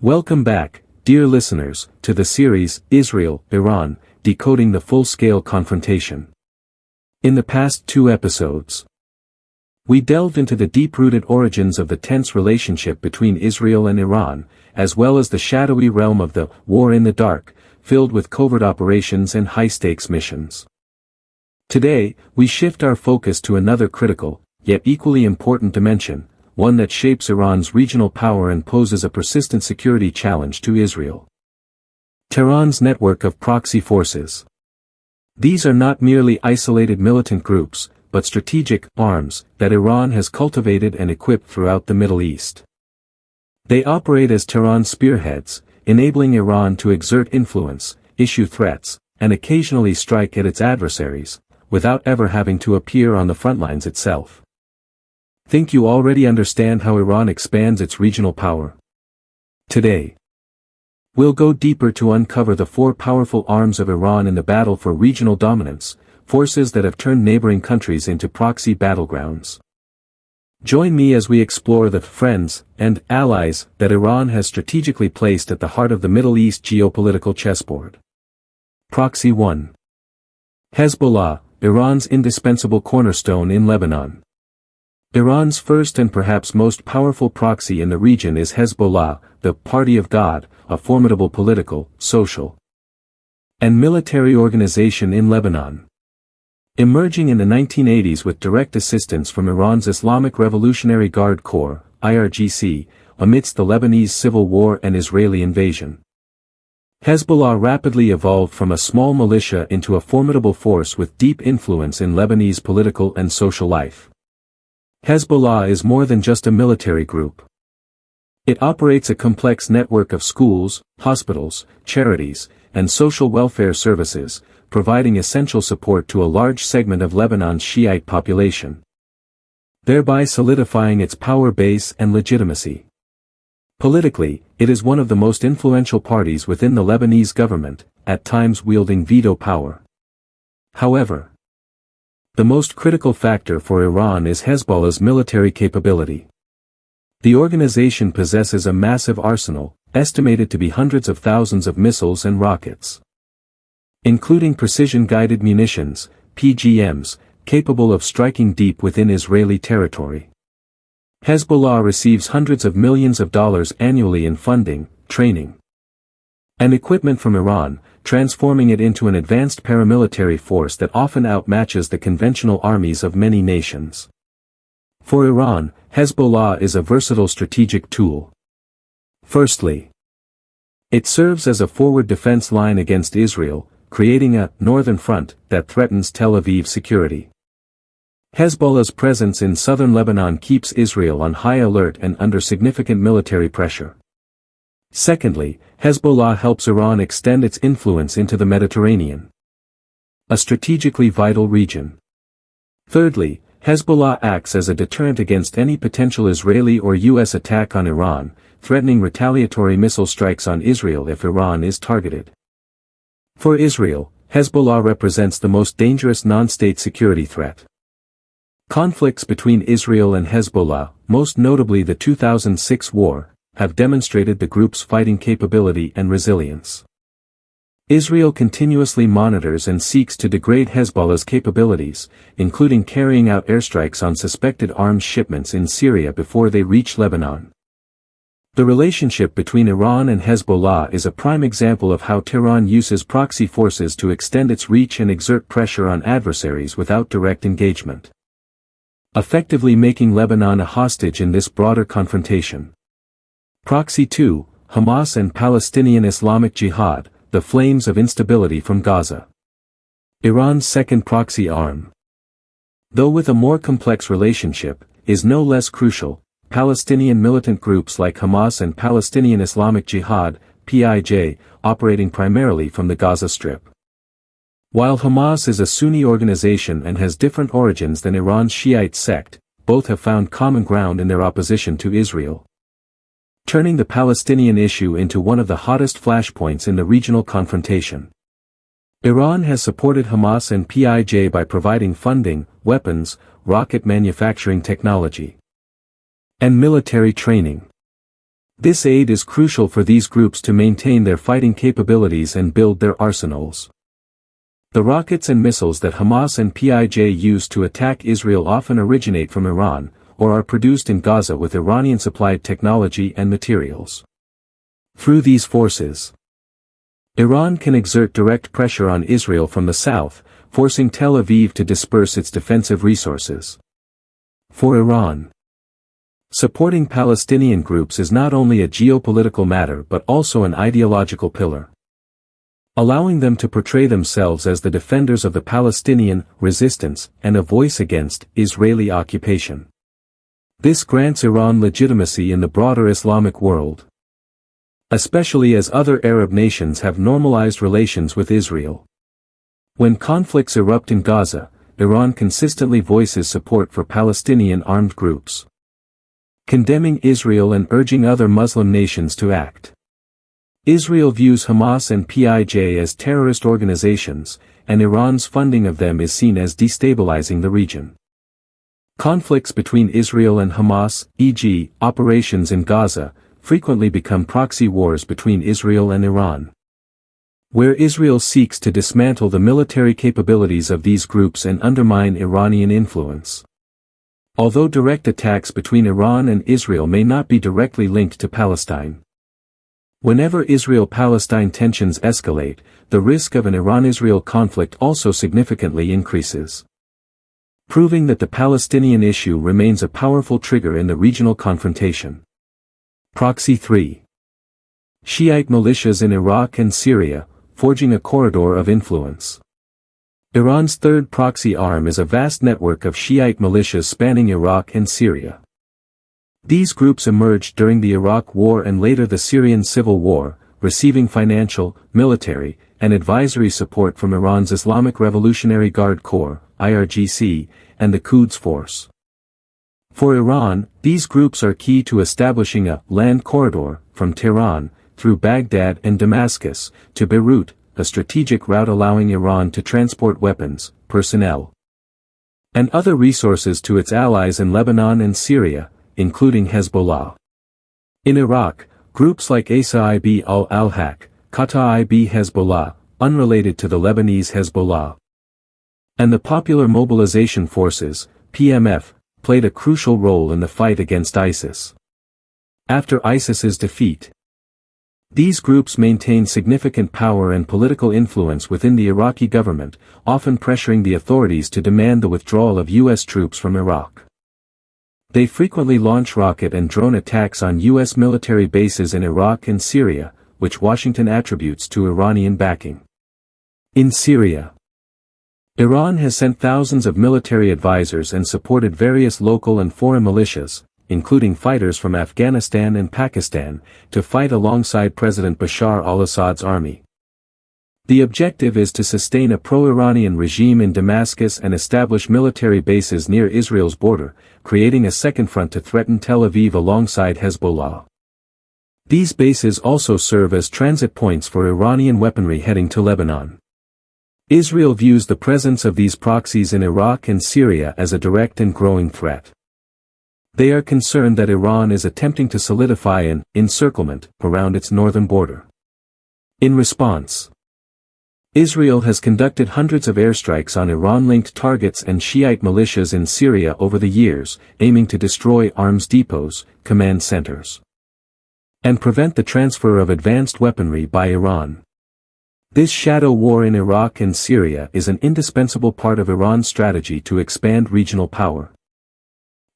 Welcome back, dear listeners, to the series, Israel, Iran, Decoding the Full-Scale Confrontation. In the past 2 episodes, we delved into the deep-rooted origins of the tense relationship between Israel and Iran, as well as the shadowy realm of the war in the dark, filled with covert operations and high-stakes missions. Today, we shift our focus to another critical, yet equally important dimension, one that shapes Iran's regional power and poses a persistent security challenge to Israel. Tehran's network of proxy forces. These are not merely isolated militant groups, but strategic arms that Iran has cultivated and equipped throughout the Middle East. They operate as Tehran's spearheads, enabling Iran to exert influence, issue threats, and occasionally strike at its adversaries, without ever having to appear on the front lines itself. Think you already understand how Iran expands its regional power? Today, we'll go deeper to uncover the 4 powerful arms of Iran in the battle for regional dominance, forces that have turned neighboring countries into proxy battlegrounds. Join me as we explore the friends and allies that Iran has strategically placed at the heart of the Middle East geopolitical chessboard. Proxy 1. Hezbollah, Iran's indispensable cornerstone in Lebanon. Iran's first and perhaps most powerful proxy in the region is Hezbollah, the Party of God, a formidable political, social, and military organization in Lebanon. Emerging in the 1980s with direct assistance from Iran's Islamic Revolutionary Guard Corps, IRGC, amidst the Lebanese civil war and Israeli invasion. Hezbollah rapidly evolved from a small militia into a formidable force with deep influence in Lebanese political and social life. Hezbollah is more than just a military group. It operates a complex network of schools, hospitals, charities, and social welfare services, providing essential support to a large segment of Lebanon's Shiite population, thereby solidifying its power base and legitimacy. Politically, it is one of the most influential parties within the Lebanese government, at times wielding veto power. However, the most critical factor for Iran is Hezbollah's military capability. The organization possesses a massive arsenal, estimated to be hundreds of thousands of missiles and rockets, including precision-guided munitions, PGMs, capable of striking deep within Israeli territory. Hezbollah receives hundreds of millions of dollars annually in funding, training, and equipment from Iran, transforming it into an advanced paramilitary force that often outmatches the conventional armies of many nations. For Iran, Hezbollah is a versatile strategic tool. Firstly, it serves as a forward defense line against Israel, creating a northern front that threatens Tel Aviv's security. Hezbollah's presence in southern Lebanon keeps Israel on high alert and under significant military pressure. Secondly, Hezbollah helps Iran extend its influence into the Mediterranean, a strategically vital region. Thirdly, Hezbollah acts as a deterrent against any potential Israeli or U.S. attack on Iran, threatening retaliatory missile strikes on Israel if Iran is targeted. For Israel, Hezbollah represents the most dangerous non-state security threat. Conflicts between Israel and Hezbollah, most notably the 2006 war, have demonstrated the group's fighting capability and resilience. Israel continuously monitors and seeks to degrade Hezbollah's capabilities, including carrying out airstrikes on suspected arms shipments in Syria before they reach Lebanon. The relationship between Iran and Hezbollah is a prime example of how Tehran uses proxy forces to extend its reach and exert pressure on adversaries without direct engagement, effectively making Lebanon a hostage in this broader confrontation. Proxy 2, Hamas and Palestinian Islamic Jihad, the flames of instability from Gaza. Iran's second proxy arm, though with a more complex relationship, is no less crucial. Palestinian militant groups like Hamas and Palestinian Islamic Jihad, PIJ, operating primarily from the Gaza Strip. While Hamas is a Sunni organization and has different origins than Iran's Shiite sect, both have found common ground in their opposition to Israel, turning the Palestinian issue into one of the hottest flashpoints in the regional confrontation. Iran has supported Hamas and PIJ by providing funding, weapons, rocket manufacturing technology, and military training. This aid is crucial for these groups to maintain their fighting capabilities and build their arsenals. The rockets and missiles that Hamas and PIJ use to attack Israel often originate from Iran, or are produced in Gaza with Iranian-supplied technology and materials. Through these forces, Iran can exert direct pressure on Israel from the south, forcing Tel Aviv to disperse its defensive resources. For Iran, supporting Palestinian groups is not only a geopolitical matter but also an ideological pillar, allowing them to portray themselves as the defenders of the Palestinian resistance and a voice against Israeli occupation. This grants Iran legitimacy in the broader Islamic world, especially as other Arab nations have normalized relations with Israel. When conflicts erupt in Gaza, Iran consistently voices support for Palestinian armed groups, condemning Israel and urging other Muslim nations to act. Israel views Hamas and PIJ as terrorist organizations, and Iran's funding of them is seen as destabilizing the region. Conflicts between Israel and Hamas, e.g., operations in Gaza, frequently become proxy wars between Israel and Iran, where Israel seeks to dismantle the military capabilities of these groups and undermine Iranian influence. Although direct attacks between Iran and Israel may not be directly linked to Palestine, whenever Israel-Palestine tensions escalate, the risk of an Iran-Israel conflict also significantly increases, proving that the Palestinian issue remains a powerful trigger in the regional confrontation. Proxy 3. Shiite militias in Iraq and Syria, forging a corridor of influence. Iran's third proxy arm is a vast network of Shiite militias spanning Iraq and Syria. These groups emerged during the Iraq War and later the Syrian Civil War, receiving financial, military, and advisory support from Iran's Islamic Revolutionary Guard Corps, IRGC, and the Quds Force. For Iran, these groups are key to establishing a land corridor from Tehran, through Baghdad and Damascus, to Beirut, a strategic route allowing Iran to transport weapons, personnel, and other resources to its allies in Lebanon and Syria, including Hezbollah. In Iraq, groups like Asaib al-Haq, Kataib Hezbollah, unrelated to the Lebanese Hezbollah, and the Popular Mobilization Forces, PMF, played a crucial role in the fight against ISIS. After ISIS's defeat, these groups maintained significant power and political influence within the Iraqi government, often pressuring the authorities to demand the withdrawal of U.S. troops from Iraq. They frequently launch rocket and drone attacks on U.S. military bases in Iraq and Syria, which Washington attributes to Iranian backing. In Syria, Iran has sent thousands of military advisors and supported various local and foreign militias, including fighters from Afghanistan and Pakistan, to fight alongside President Bashar al-Assad's army. The objective is to sustain a pro-Iranian regime in Damascus and establish military bases near Israel's border, creating a second front to threaten Tel Aviv alongside Hezbollah. These bases also serve as transit points for Iranian weaponry heading to Lebanon. Israel views the presence of these proxies in Iraq and Syria as a direct and growing threat. They are concerned that Iran is attempting to solidify an encirclement around its northern border. In response, Israel has conducted hundreds of airstrikes on Iran-linked targets and Shiite militias in Syria over the years, aiming to destroy arms depots, command centers, and prevent the transfer of advanced weaponry by Iran. This shadow war in Iraq and Syria is an indispensable part of Iran's strategy to expand regional power,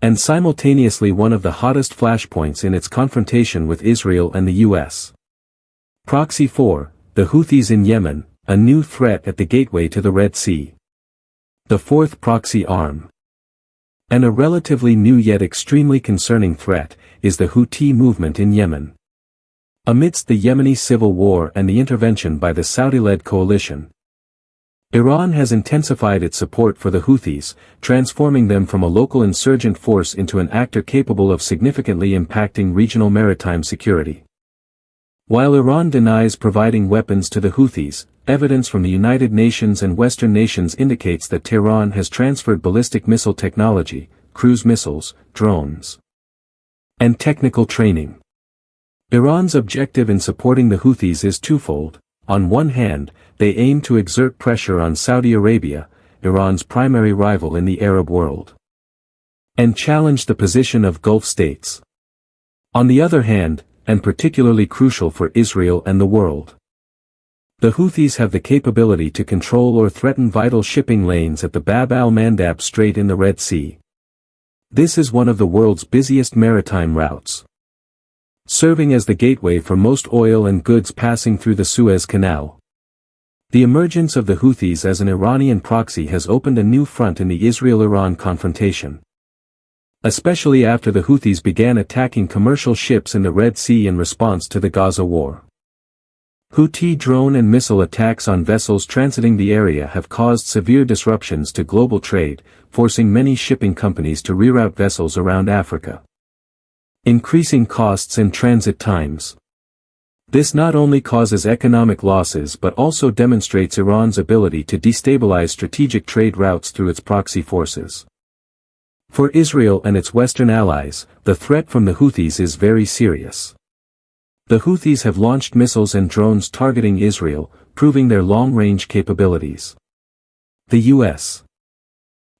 and simultaneously one of the hottest flashpoints in its confrontation with Israel and the U.S. Proxy 4, the Houthis in Yemen, a new threat at the gateway to the Red Sea. The fourth proxy arm, and a relatively new yet extremely concerning threat, is the Houthi movement in Yemen. Amidst the Yemeni civil war and the intervention by the Saudi-led coalition, Iran has intensified its support for the Houthis, transforming them from a local insurgent force into an actor capable of significantly impacting regional maritime security. While Iran denies providing weapons to the Houthis, evidence from the United Nations and Western nations indicates that Tehran has transferred ballistic missile technology, cruise missiles, drones, and technical training Iran's objective in supporting the Houthis is twofold. On one hand, they aim to exert pressure on Saudi Arabia, Iran's primary rival in the Arab world, and challenge the position of Gulf states. On the other hand, and particularly crucial for Israel and the world, the Houthis have the capability to control or threaten vital shipping lanes at the Bab al-Mandab Strait in the Red Sea. This is one of the world's busiest maritime routes, serving as the gateway for most oil and goods passing through the Suez Canal. The emergence of the Houthis as an Iranian proxy has opened a new front in the Israel-Iran confrontation, especially after the Houthis began attacking commercial ships in the Red Sea in response to the Gaza war. Houthi drone and missile attacks on vessels transiting the area have caused severe disruptions to global trade, forcing many shipping companies to reroute vessels around Africa, increasing costs and transit times. This not only causes economic losses but also demonstrates Iran's ability to destabilize strategic trade routes through its proxy forces. For Israel and its Western allies, the threat from the Houthis is very serious. The Houthis have launched missiles and drones targeting Israel, proving their long-range capabilities. The U.S.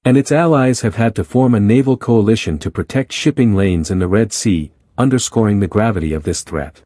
and its allies have had to form a naval coalition to protect shipping lanes in the Red Sea, underscoring the gravity of this threat.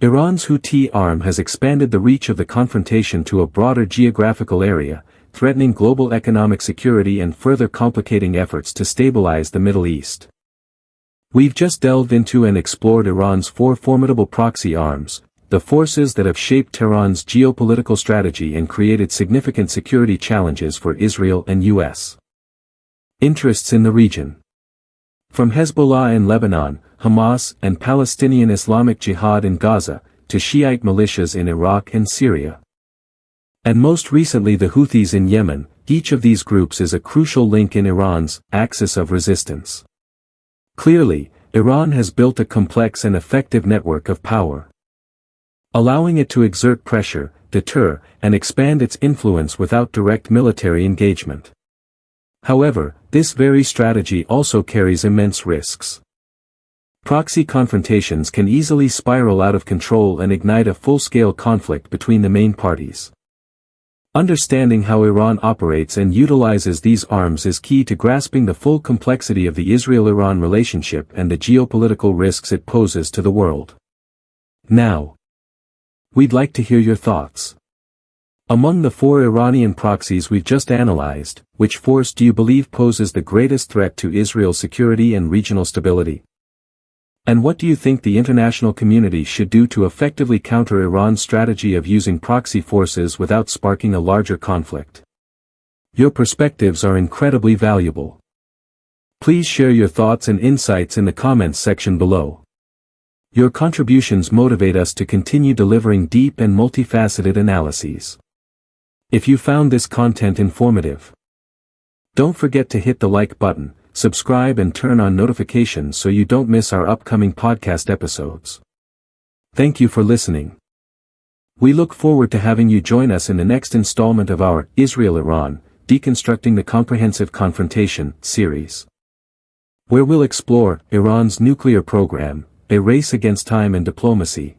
Iran's Houthi arm has expanded the reach of the confrontation to a broader geographical area, threatening global economic security and further complicating efforts to stabilize the Middle East. We've just delved into and explored Iran's four formidable proxy arms, the forces that have shaped Tehran's geopolitical strategy and created significant security challenges for Israel and U.S. interests in the region. From Hezbollah in Lebanon, Hamas and Palestinian Islamic Jihad in Gaza, to Shiite militias in Iraq and Syria, and most recently the Houthis in Yemen, each of these groups is a crucial link in Iran's axis of resistance. Clearly, Iran has built a complex and effective network of power, allowing it to exert pressure, deter, and expand its influence without direct military engagement. However, this very strategy also carries immense risks. Proxy confrontations can easily spiral out of control and ignite a full-scale conflict between the main parties. Understanding how Iran operates and utilizes these arms is key to grasping the full complexity of the Israel-Iran relationship and the geopolitical risks it poses to the world. Now, we'd like to hear your thoughts. Among the four Iranian proxies we've just analyzed, which force do you believe poses the greatest threat to Israel's security and regional stability? And what do you think the international community should do to effectively counter Iran's strategy of using proxy forces without sparking a larger conflict? Your perspectives are incredibly valuable. Please share your thoughts and insights in the comments section below. Your contributions motivate us to continue delivering deep and multifaceted analyses. If you found this content informative, don't forget to hit the like button, subscribe and turn on notifications so you don't miss our upcoming podcast episodes. Thank you for listening. We look forward to having you join us in the next installment of our Israel-Iran, Deconstructing the Comprehensive Confrontation series, where we'll explore Iran's nuclear program, a race against time and diplomacy.